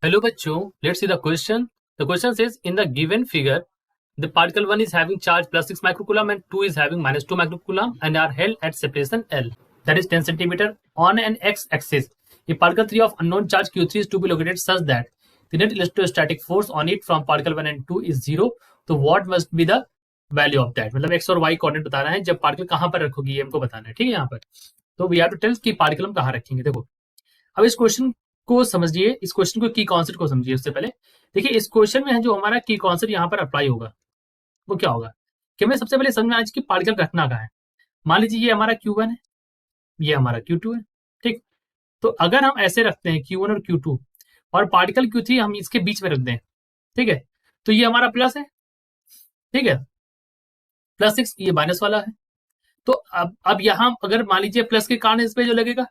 Hello bachcho, let's see the question. The question says in the given figure, the particle 1 is having charge plus 6 microcoulomb and 2 is having minus 2 microcoulomb and are held at separation L, that is 10 centimeter on an x-axis. If particle 3 of unknown charge Q3 is to be located such that the net electrostatic force on it from particle 1 and 2 is 0, तो what must be the value of that? मतलब x और y coordinate बताना है, जब particle कहां पर रखोगी ये हमको बताना है, ठीक है। यहाँ पर तो वी हैव टू टेल कि पार्टिकल हम कहां रखेंगे। देखो अब इस क्वेश्चन को समझिए, इस क्वेश्चन को की कॉन्सेप्ट को समझिए। उससे पहले देखिए इस क्वेश्चन में है जो हमारा की कॉन्सेप्ट यहाँ पर अप्लाई होगा वो क्या होगा कि हमें सबसे पहले समझ में आज की पार्टिकल रखना कहाँ है। मान लीजिए ये हमारा Q1 है, ये हमारा Q2 है, ठीक। तो अगर हम ऐसे रखते हैं Q1 और Q2 और पार्टिकल Q3 हम इसके बीच में रख दें, ठीक है, तो ये हमारा प्लस है, ठीक है, +6, ये माइनस वाला है। तो अब यहाँ अगर मान लीजिए प्लस के कारण इस पे जो लगेगा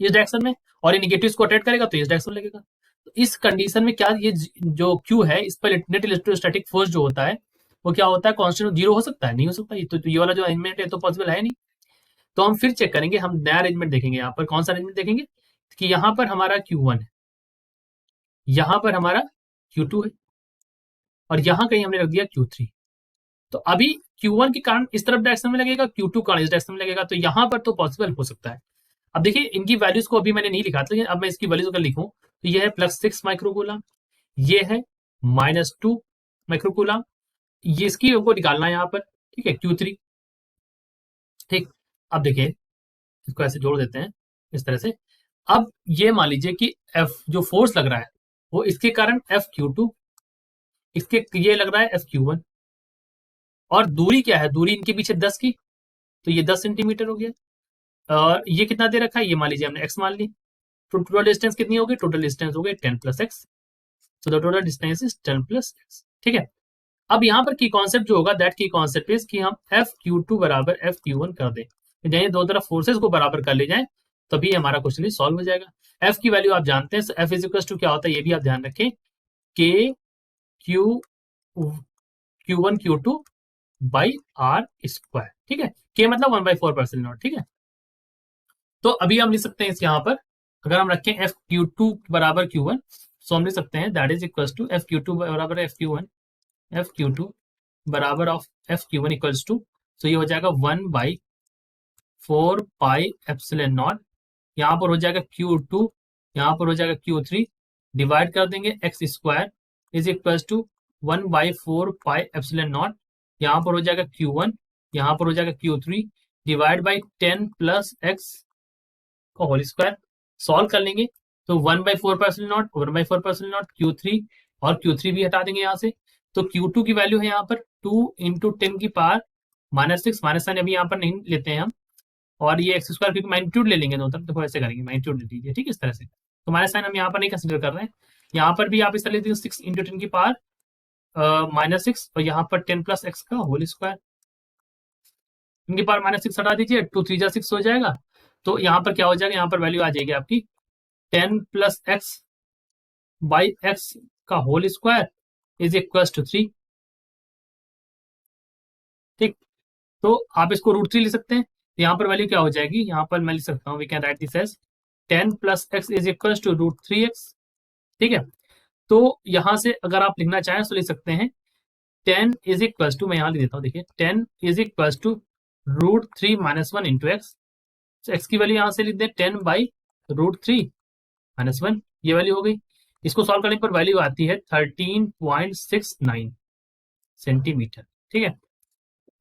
इस डायरेक्शन में और ये निगेटिव को अट्रैक्ट करेगा तो इस डायरेक्शन में लगेगा। तो इस कंडीशन में क्या ये जो Q है इस पर नेट इलेक्ट्रोस्टैटिक फोर्स जो होता है वो क्या होता है, कांस्टेंट 0 हो सकता है? नहीं हो सकता। तो ये वाला जो अरेंजमेंट है तो पॉसिबल है नहीं। तो हम फिर चेक करेंगे, हम नया अरेंजमेंट देखेंगे। यहाँ पर कौन सा अरेंजमेंट देखेंगे कि यहाँ पर हमारा Q1 है, यहाँ पर हमारा Q2 है और यहाँ कहीं हमने रख दिया Q3। तो अभी Q1 के कारण इस तरफ डायरेक्शन में लगेगा, Q2 के कारण इस डायरेक्शन में लगेगा। तो यहाँ पर तो पॉसिबल हो सकता है। अब देखिए इनकी वैल्यूज को अभी मैंने नहीं लिखा था, लेकिन अब मैं इसकी वैल्यूज अगर लिखूं तो ये है +6 माइक्रोकूलम, ये है -2 माइक्रोकूलम, ये इसकी हमको निकालना है यहाँ पर, ठीक है, Q3, ठीक। अब देखिए इसको ऐसे जोड़ देते हैं इस तरह से। अब ये मान लीजिए कि F जो फोर्स लग रहा है वो इसके कारण FQ2, इसके ये लग रहा है FQ1 और दूरी क्या है, दूरी इनके पीछे 10 की, तो ये 10 सेंटीमीटर हो गया। और ये कितना दे रखा है, ये मान लीजिए हमने x मान ली। तो टोटल डिस्टेंस कितनी होगी, टोटल डिस्टेंस हो गई 10 + x, so the total distance is 10 + x, ठीक है। अब यहाँ पर की कॉन्सेप्ट जो होगा दैट की कॉन्सेप्ट इज कि हम FQ2 बराबर FQ1 कर दें, यानी दो तरफ फोर्सेस को बराबर कर ले जाए तभी हमारा क्वेश्चन सॉल्व हो जाएगा। F की वैल्यू आप जानते हैं, F इज इक्वल टू क्या होता है ये भी आप ध्यान रखें, K Q1 Q2 by R², ठीक है। K मतलब 1/4 ठीक है। तो अभी हम लिख सकते हैं यहाँ पर अगर हम रखें FQ2 बराबर Q1, सो हम लिख सकते हैं that is equal to FQ2 बराबर FQ1, FQ2 बराबर ऑफ FQ1 इक्वल्स टू, तो ये हो जाएगा 1/4 पाई एप्सिलॉन नॉट, यहाँ पर हो जाएगा Q2, यहाँ पर हो जाएगा Q3, डिवाइड कर देंगे x² is equals to 1/4 pi epsilon not, यहाँ पर हो जाएगा Q1, यहाँ पर हो जाएगा Q3, डिवाइड बाई 10 + x का होल स्क्वायर। सॉल्व कर लेंगे तो 1/4 1/4 Q3 और Q3 भी हटा देंगे यहाँ से। तो Q2 की वैल्यू है यहाँ पर 2 × 10 की पावर -6, माइनस साइन अभी यहाँ पर नहीं लेते हैं हम, और ये x² क्योंकि मैग्नीट्यूड ले लेंगे दोनों तरफ, देखो ऐसे करेंगे, मैग्नीट्यूड ले लीजिए, ठीक है, इस तरह से। तो माइनस साइन हम यहाँ पर नहीं कंसिडर कर रहे हैं, यहाँ पर भी आप इस तरह लेते हैं 6 × 10 की पावर -6 और यहाँ पर 10 + x का होल स्क्वायर, इनकी पावर -6 हटा दीजिए, 2 × 3 = 6 हो जाएगा। तो यहाँ पर क्या हो जाएगा, यहाँ पर वैल्यू आ जाएगी आपकी 10 + x बाई x का whole square is equal to 3, ठीक। तो आप इसको √3 लिख सकते हैं, तो यहाँ पर वैल्यू क्या हो जाएगी, यहाँ पर मैं लिख सकता हूँ, we can write this as 10 + x is equal to √3x, ठीक है। तो यहाँ से अगर आप लिखना चाहें तो लिख सकते हैं 10 इज इक्वल टू, मैं यहाँ लिख देता हूँ, देखिए 10 इज इक्वल टू √3 - 1 × x, तो x की वैल्यू यहाँ से लिख दें 10/√3 - 1, ये वैल्यू हो गई। इसको सॉल्व करने पर वैल्यू आती है 13.69 सेंटीमीटर, ठीक है।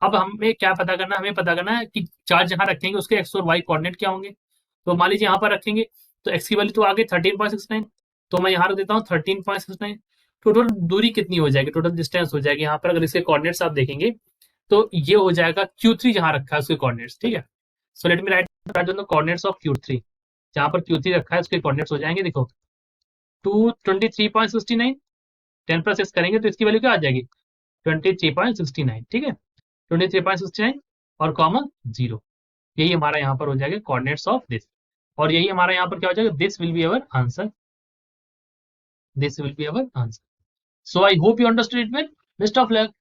अब हमें क्या पता करना है, हमें पता करना है कि चार्ज जहां रखेंगे उसके x और y कोऑर्डिनेट क्या होंगे। तो मान लीजिए यहाँ पर रखेंगे तो x की वैल्यू तो आ गई 13.69, तो मैं यहाँ रख देता हूँ 13.69। टोटल दूरी कितनी हो जाएगी, टोटल डिस्टेंस हो जाएगी यहाँ पर, अगर इसके कोऑर्डिनेट्स आप देखेंगे तो ये हो जाएगा Q3 जहां रखा है उसके कोऑर्डिनेट्स, ठीक है। So let me right the coordinates of Q3, जहां पर Q3 रखा है उसके कोऑर्डिनेट्स हो जाएंगे, देखो 223.69, 10 + x करेंगे तो इसकी वैल्यू क्या आ जाएगी 23.69, ठीक है, 23.69 और कॉमा 0, यही हमारा यहाँ पर हो जाएगा कोऑर्डिनेट्स ऑफ दिस, और यही हमारा यहाँ पर क्या हो जाएगा, this will be our answer, this will be our answer. So I hope you understood it well, best of luck.